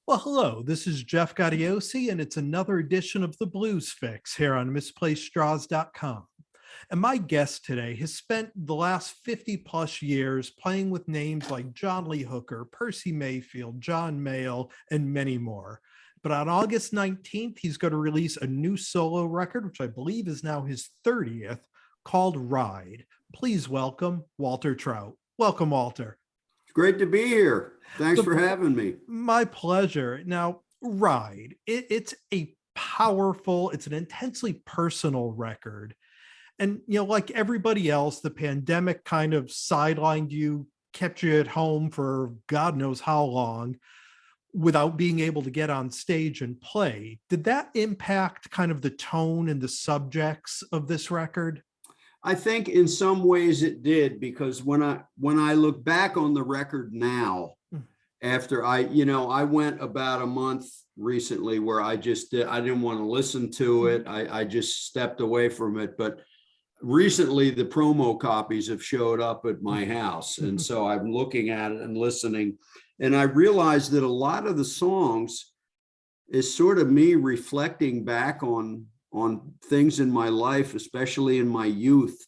Well, hello, this is Jeff Gaudiosi, and it's another edition of the Blues Fix here on misplacedstraws.com. And my guest today has spent the last 50 plus years playing with names like John Lee Hooker, Percy Mayfield, John Mayall, and many more. But on August 19th, he's going to release a new solo record, which I believe is now his 30th, called Ride. Please welcome Walter Trout. Welcome, Walter. Great to be here. Thanks The- for having me. My pleasure. Now, Ride, it's a powerful, it's an intensely personal record. And, like everybody else, the pandemic kind of sidelined you, kept you at home for God knows how long without being able to get on stage and play. Did that impact kind of the tone and the subjects of this record? I think in some ways it did, because when I look back on the record now, after I went about a month recently where I didn't want to listen to it. I just stepped away from it. But recently the promo copies have showed up at my house. And so I'm looking at it and listening. And I realized that a lot of the songs is sort of me reflecting back on things in my life, especially in my youth.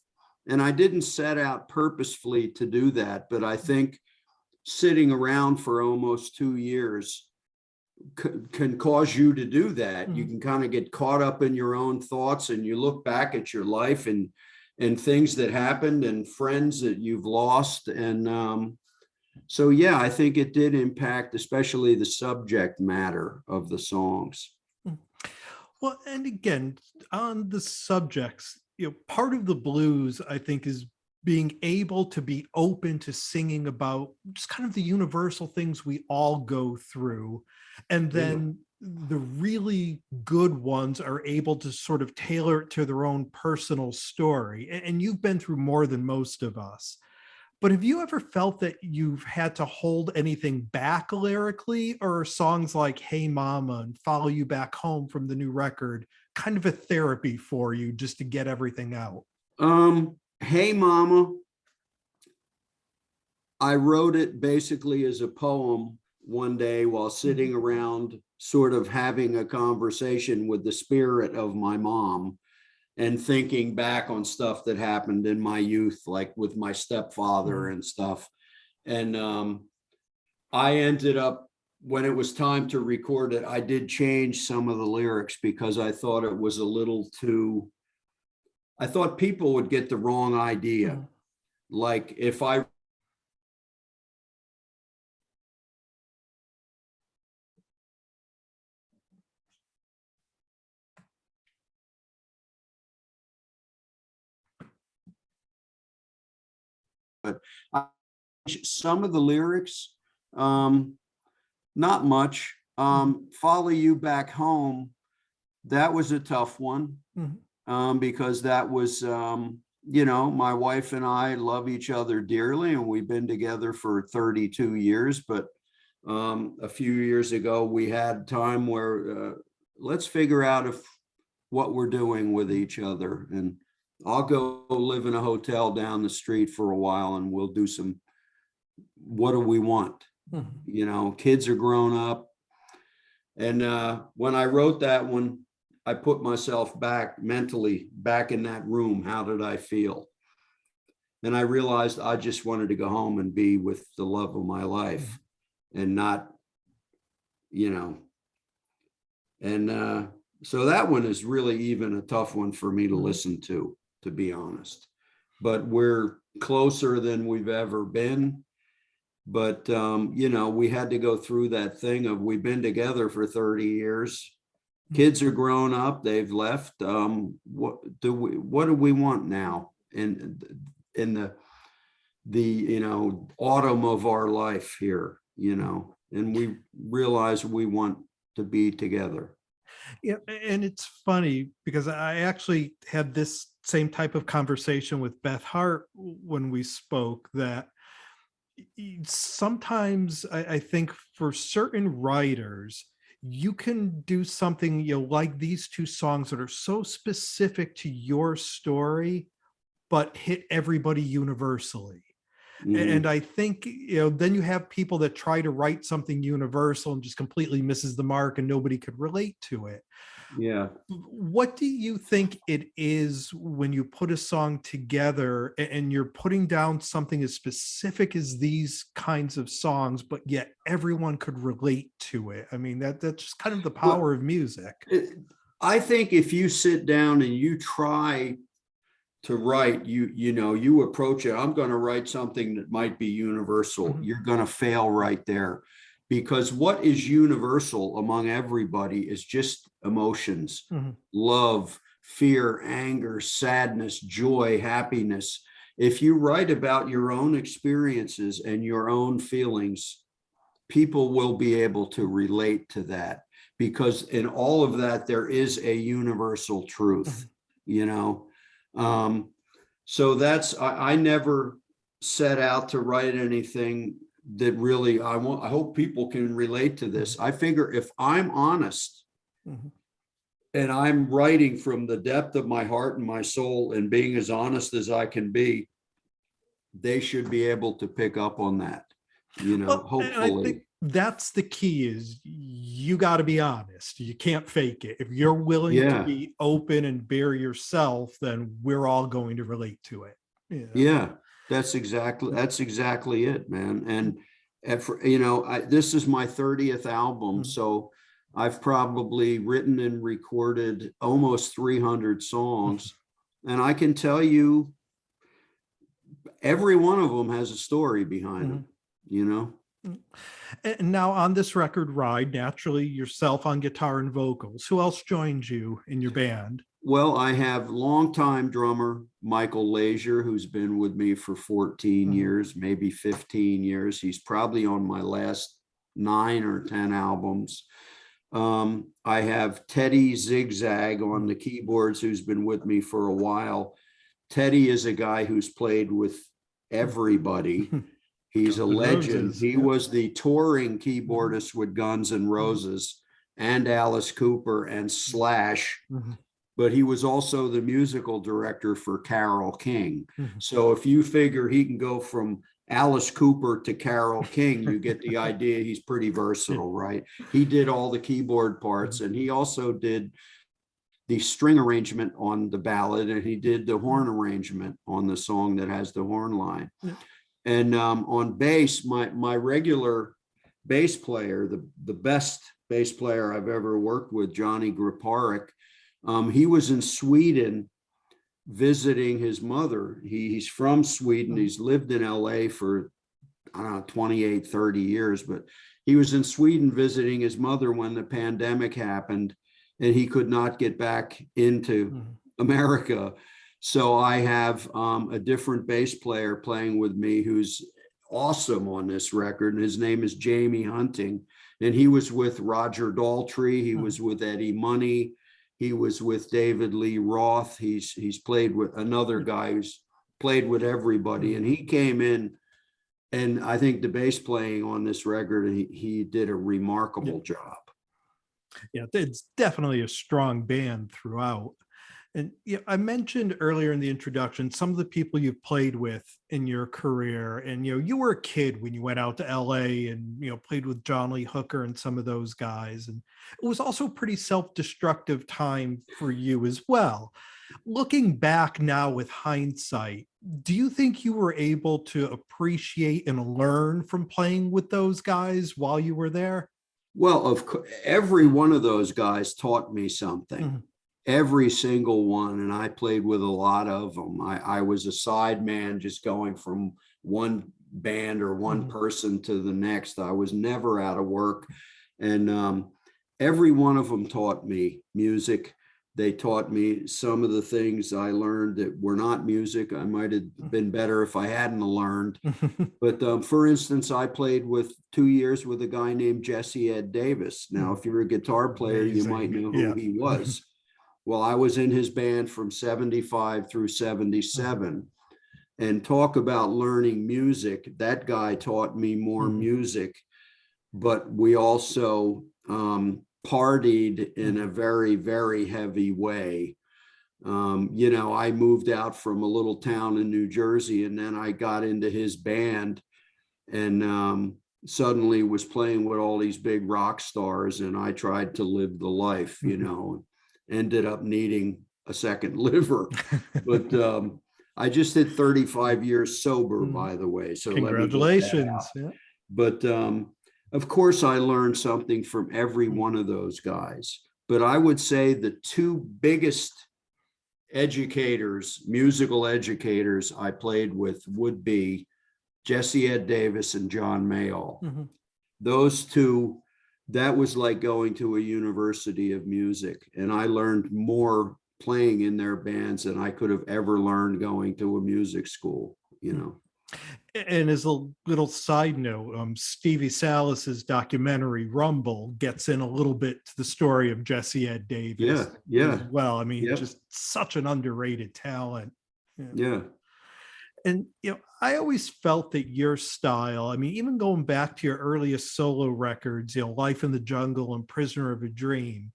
And I didn't set out purposefully to do that, but I think sitting around for almost 2 years can cause you to do that. You can kind of get caught up in your own thoughts, and you look back at your life and things that happened and friends that you've lost. And so, yeah, I think it did impact, especially the subject matter of the songs. Well, and again, on the subjects, part of the blues, I think, is being able to be open to singing about just kind of the universal things we all go through. And then the really good ones are able to sort of tailor it to their own personal story. And you've been through more than most of us. But have you ever felt that you've had to hold anything back lyrically, or are songs like Hey Mama and Follow You Back Home from the new record kind of a therapy for you just to get everything out? Hey Mama, I wrote it basically as a poem one day while sitting around sort of having a conversation with the spirit of my mom and thinking back on stuff that happened in my youth, like with my stepfather and stuff. And I ended up, when it was time to record it, I did change some of the lyrics because I thought it was a little too, I thought people would get the wrong idea. Like if I but some of the lyrics, not much. Follow You Back Home, that was a tough one, because that was, my wife and I love each other dearly, and we've been together for 32 years. But a few years ago, we had time where let's figure out what we're doing with each other. And I'll go live in a hotel down the street for a while, and we'll do some, what do we want? Kids are grown up. And when I wrote that one, I put myself mentally back in that room. How did I feel? And I realized I just wanted to go home and be with the love of my life and not, and so that one is really even a tough one for me to listen to be honest. But we're closer than we've ever been. But, we had to go through that thing of, we've been together for 30 years. Kids are grown up, they've left. What do we want now in the autumn of our life here, and we realize we want to be together. Yeah, and it's funny because I actually had this same type of conversation with Beth Hart when we spoke, that sometimes I think for certain writers, you can do something, like these two songs that are so specific to your story, but hit everybody universally. And Mhm. I think, then you have people that try to write something universal and just completely misses the mark and nobody could relate to it. Yeah. What do you think it is when you put a song together and you're putting down something as specific as these kinds of songs, but yet everyone could relate to it? I mean, that's just kind of the Well, power of music. it- I think if you sit down and you try to write, you approach it, I'm going to write something that might be universal. Mhm, You're going to fail right there, because what is universal among everybody is just emotions: mhm, love, fear, anger, sadness, joy, happiness. If you write about your own experiences and your own feelings, people will be able to relate to that, because in all of that there is a universal truth, mhm. you know. um, so I never set out to write anything that really I hope people can relate to Mhm, this. I figure if I'm honest mhm. and I'm writing from the depth of my heart and my soul and being as honest as I can be, they should be able to pick up on that, Well, and I think hopefully. that's the key is you got to be honest. You can't fake it. If you're willing to Yeah. be open and bare yourself, then we're all going to relate to it. Yeah. Yeah, that's exactly it, man. And for, this is my 30th album, Mhm. so I've probably written and recorded almost 300 songs, and I can tell you every one of them has a story behind them, Mhm. you know? Mhm. And now on this record ride, naturally yourself on guitar and vocals. Who else joined you in your band? Well, I have longtime drummer Michael Lazier, who's been with me for 14 Mhm. years, maybe 15 years. He's probably on my last 9 or 10 albums. I have Teddy Zigzag on the keyboards, who's been with me for a while. Teddy is a guy who's played with everybody. Mhm. He's a Guns N' legend. Roses. He Yep. was the touring Mhm. keyboardist with Guns N' Mhm. Roses and Alice Cooper and Slash, Mhm. but he was also the musical director for Carole King. Mhm. So if you figure he can go from Alice Cooper to Carole King, you get the idea he's pretty Yeah. versatile, right? He did all the keyboard parts, Mhm. and he also did the string arrangement on the ballad, and he did the horn arrangement on the song that has the horn line. Yeah. And on bass, my regular bass player, the best bass player I've ever worked with, Johnny Griparik, he was in Sweden visiting his mother. He's from Sweden. Mhm. He's lived in LA for, I don't know, 28, 30 years, but he was in Sweden visiting his mother when the pandemic happened and he could not get back into Mhm. America. So I have a different bass player playing with me who's awesome on this record, and his name is Jamie Hunting. And he was with Roger Daltrey, he Mhm. was with Eddie Money, he was with David Lee Roth. He's played with another guy who's played with everybody, Mhm. and he came in, and I think the bass playing on this record, he did a Yeah. remarkable job. Yeah. It's definitely a strong band throughout. And yeah, I mentioned earlier in the introduction some of the people you've played with in your career. And you were a kid when you went out to LA and played with John Lee Hooker and some of those guys. And it was also a pretty self-destructive time for you as well. Looking back now with hindsight, do you think you were able to appreciate and learn from playing with those guys while you were there? Well, every one of those guys taught me something, Mhm. every single one. And I played with a lot of them. I was a side man, just going from one band or one Mhm. person to the next. I was never out of work. And every one of them taught me music. They taught me some of the things I learned that were not music. I might have been better if I hadn't learned. But for instance, I played with 2 years with a guy named Jesse Ed Davis. Now, Mhm. if you're a guitar player, you might Amazing. know who Yeah. he was. Well, I was in his band from 75 through Mhm. 77. And talk about learning music. That guy taught me more Mhm. music, but we also partied in a Mhm. very, very heavy way. You know, I moved out from a little town in New Jersey, and then I got into his band, and suddenly was playing with all these big rock stars, and I tried to live the life, you know, ended up needing a second liver. But I just hit 35 years sober, by the way. So let me get that out. Congratulations. Yeah. But of course, I learned something from every one of those guys. But I would say the two biggest educators, musical educators I played with would be Jesse Ed Davis and John Mayall. Those two, that was like going to a university of music. And I learned more playing in their bands than I could have ever learned going to a music school, you know. And as a little side note, Stevie Salas's documentary Rumble gets in a little bit to the story of Jesse Ed Davis as well. I mean, just such an underrated talent. And, you know, I always felt that your style, I mean, even going back to your earliest solo records, you know, Life in the Jungle and Prisoner of a Dream,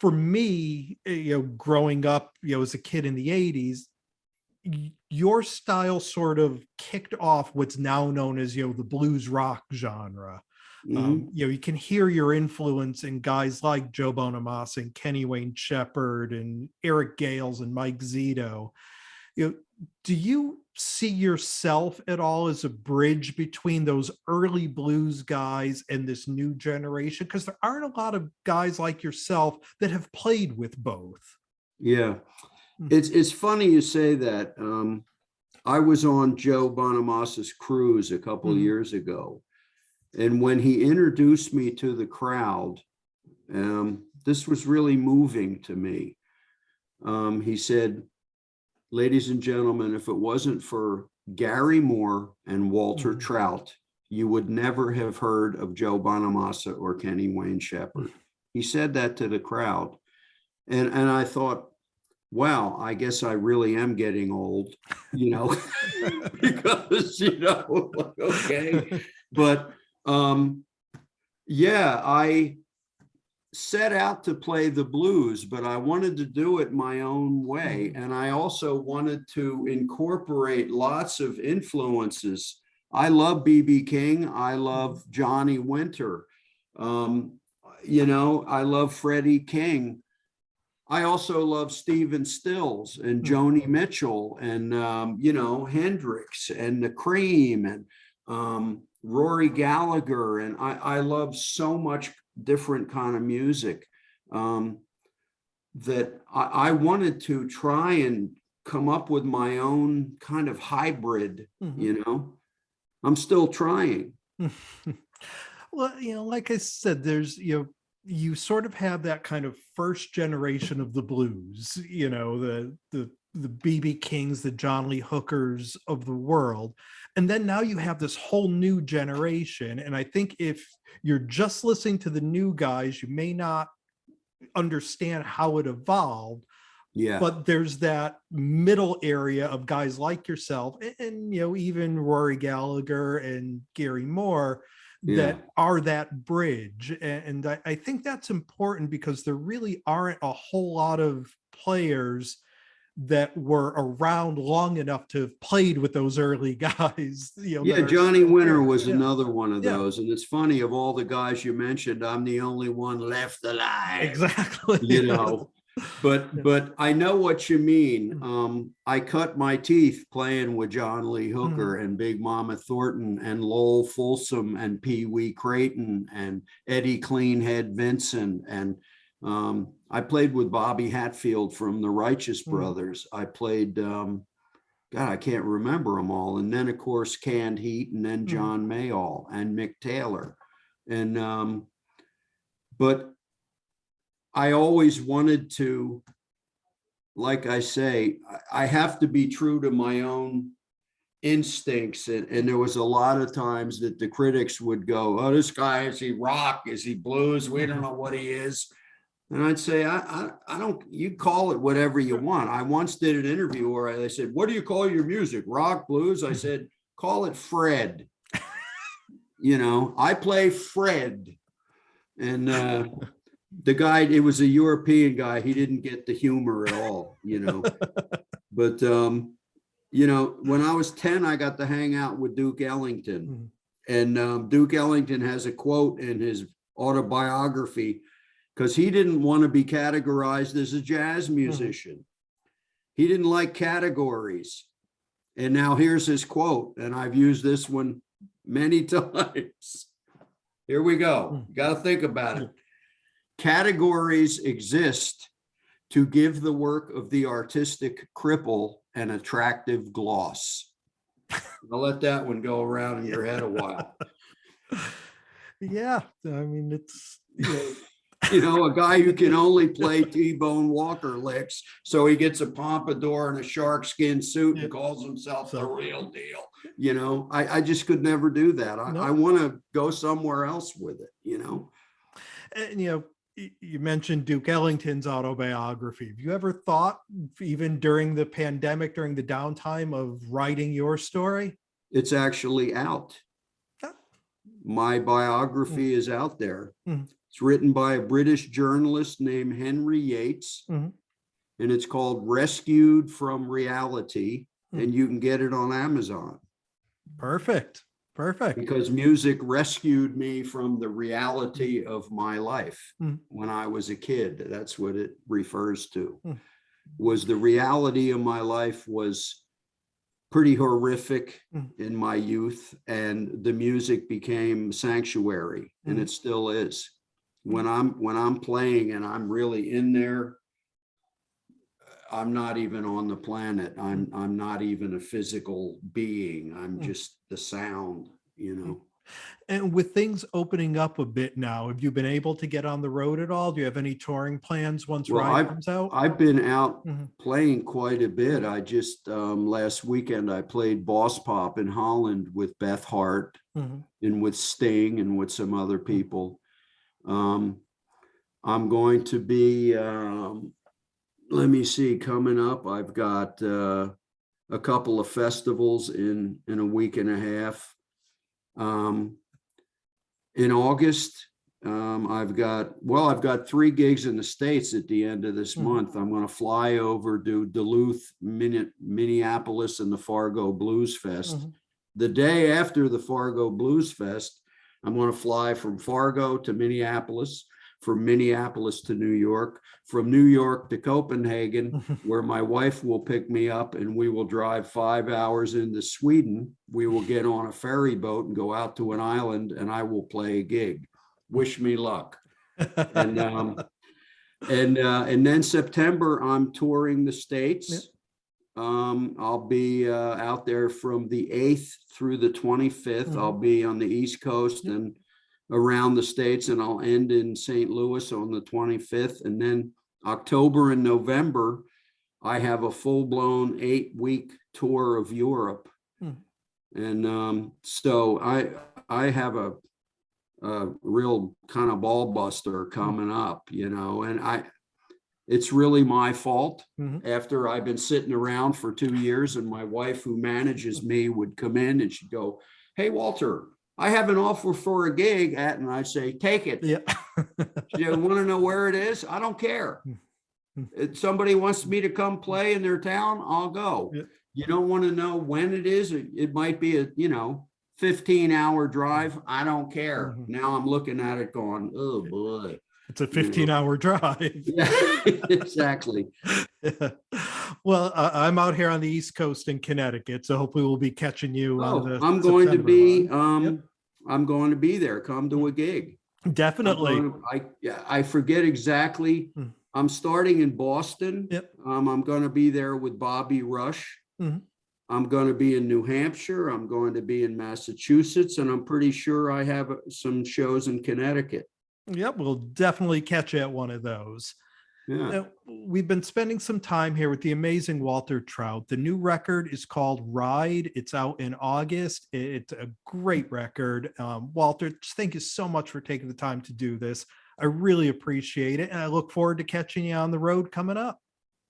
for me, you know, growing up, you know, as a kid in the 80s, your style sort of kicked off what's now known as, you know, the blues rock genre. You know, you can hear your influence in guys like Joe Bonamassa and Kenny Wayne Shepherd and Eric Gales and Mike Zito. You know, do you see yourself at all as a bridge between those early blues guys and this new generation? Because there aren't a lot of guys like yourself that have played with both. Yeah. It's funny you say that. I was on Joe Bonamassa's cruise a couple of years ago, and when he introduced me to the crowd, this was really moving to me. He said, "Ladies and gentlemen, if it wasn't for Gary Moore and Walter Trout, you would never have heard of Joe Bonamassa or Kenny Wayne Shepherd." He said that to the crowd, and I thought, wow, I guess I really am getting old, you know, because, you know, okay. But yeah, I set out to play the blues, but I wanted to do it my own way. And I also wanted to incorporate lots of influences. I love B.B. King. I love Johnny Winter. You know, I love Freddie King. I also love Stephen Stills and Joni Mitchell and, you know, Hendrix and the Cream and Rory Gallagher. And I love so much different kind of music that I wanted to try and come up with my own kind of hybrid, you know. I'm still trying. Well, you know, like I said, there's, you know, you sort of have that kind of first generation of the blues, you know, the B.B. Kings, the John Lee Hookers of the world. And then now you have this whole new generation. And I think if you're just listening to the new guys, you may not understand how it evolved. Yeah. But there's that middle area of guys like yourself and, you know, even Rory Gallagher and Gary Moore that are that bridge. And I think that's important because there really aren't a whole lot of players that were around long enough to have played with those early guys. You know, Johnny Winter was another one of those. And it's funny, of all the guys you mentioned, I'm the only one left alive. Exactly. You know. But I know what you mean. I cut my teeth playing with John Lee Hooker and Big Mama Thornton and Lowell Folsom and Pee Wee Creighton and Eddie Cleanhead Vincent. And I played with Bobby Hatfield from the Righteous Brothers. I played, God, I can't remember them all. And then, of course, Canned Heat and then John Mayall and Mick Taylor. And, but I always wanted to, like I say, I have to be true to my own instincts. And there was a lot of times that the critics would go, "Oh, this guy, is he rock? Is he blues? We don't know what he is." And I'd say, I don't, you call it whatever you want. I once did an interview where they said, "What do you call your music? Rock, blues?" I said, "Call it Fred." You know, I play Fred. And, the guy, it was a European guy. He didn't get the humor at all, but, when I was 10, I got to hang out with Duke Ellington. Mhm. And Duke Ellington has a quote in his autobiography, because he didn't want to be categorized as a jazz musician. He didn't like categories. And now here's his quote, and I've used this one many times. Here we go. You got to think about it. Categories exist to give the work of the artistic cripple an attractive gloss. I'll let that one go around in your head a while. Yeah, I mean, it's A guy who can only play T-Bone Walker licks, so he gets a pompadour and a sharkskin suit and calls himself the real deal. I just could never do that. I want to go somewhere else with it. And you mentioned Duke Ellington's autobiography. Have you ever thought, even during the pandemic, during the downtime, of writing your story? It's actually out. My biography is out there. It's written by a British journalist named Henry Yates, and it's called Rescued from Reality, and you can get it on Amazon. Perfect. Because music rescued me from the reality of my life when I was a kid. That's what it refers to. Was the reality of my life was pretty horrific in my youth, and the music became sanctuary, and it still is. When I'm playing and I'm really in there, I'm not even on the planet. I'm not even a physical being. I'm just the sound, And with things opening up a bit now, have you been able to get on the road at all? Do you have any touring plans once Ride comes out? I've been out playing quite a bit. I just last weekend I played Boss Pop in Holland with Beth Hart and with Sting and with some other people. I'm going to be let me see, coming up, I've got a couple of festivals in a week and a half. In August, I've got 3 gigs in the States at the end of this month. I'm going to fly over to Duluth, Minneapolis, and the Fargo Blues Fest. The day after the Fargo Blues Fest, I'm going to fly from Fargo to Minneapolis, from Minneapolis to New York, from New York to Copenhagen, where my wife will pick me up, and we will drive 5 hours into Sweden. We will get on a ferry boat and go out to an island, and I will play a gig. Wish me luck. And then September, I'm touring the States. I'll be out there from the 8th through the 25th. I'll be on the East Coast and around the States, and I'll end in St. Louis on the 25th. And then October and November, I have a full-blown 8-week tour of Europe. And so I have a real kind of ball buster coming up, and it's really my fault. After I've been sitting around for 2 years, and my wife, who manages me, would come in and she'd go, "Hey, Walter, I have an offer for a gig at," and I say, "Take it." Yeah. You want to know where it is? I don't care. If somebody wants me to come play in their town, I'll go. Yeah. You don't want to know when it is. It might be a 15-hour drive. I don't care. Now I'm looking at it going, oh boy. It's a 15-hour drive. Yeah, exactly. Yeah. Well, I'm out here on the East Coast in Connecticut, so hopefully we'll be catching you. I'm going to be. I'm going to be there. Come to a gig. Definitely. I forget exactly. I'm starting in Boston. I'm going to be there with Bobby Rush. I'm going to be in New Hampshire. I'm going to be in Massachusetts, and I'm pretty sure I have some shows in Connecticut. Yep, we'll definitely catch you at one of those. Yeah. Now, we've been spending some time here with the amazing Walter Trout. The new record is called Ride. It's out in August. It's a great record. Walter, thank you so much for taking the time to do this. I really appreciate it, and I look forward to catching you on the road coming up.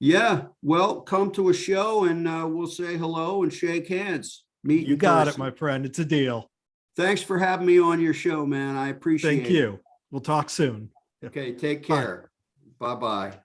Yeah, well, come to a show and we'll say hello and shake hands. Meet you got it, my friend. It's a deal. Thanks for having me on your show, man. I appreciate it. Thank you. We'll talk soon. Okay, take Bye. care. Bye-bye.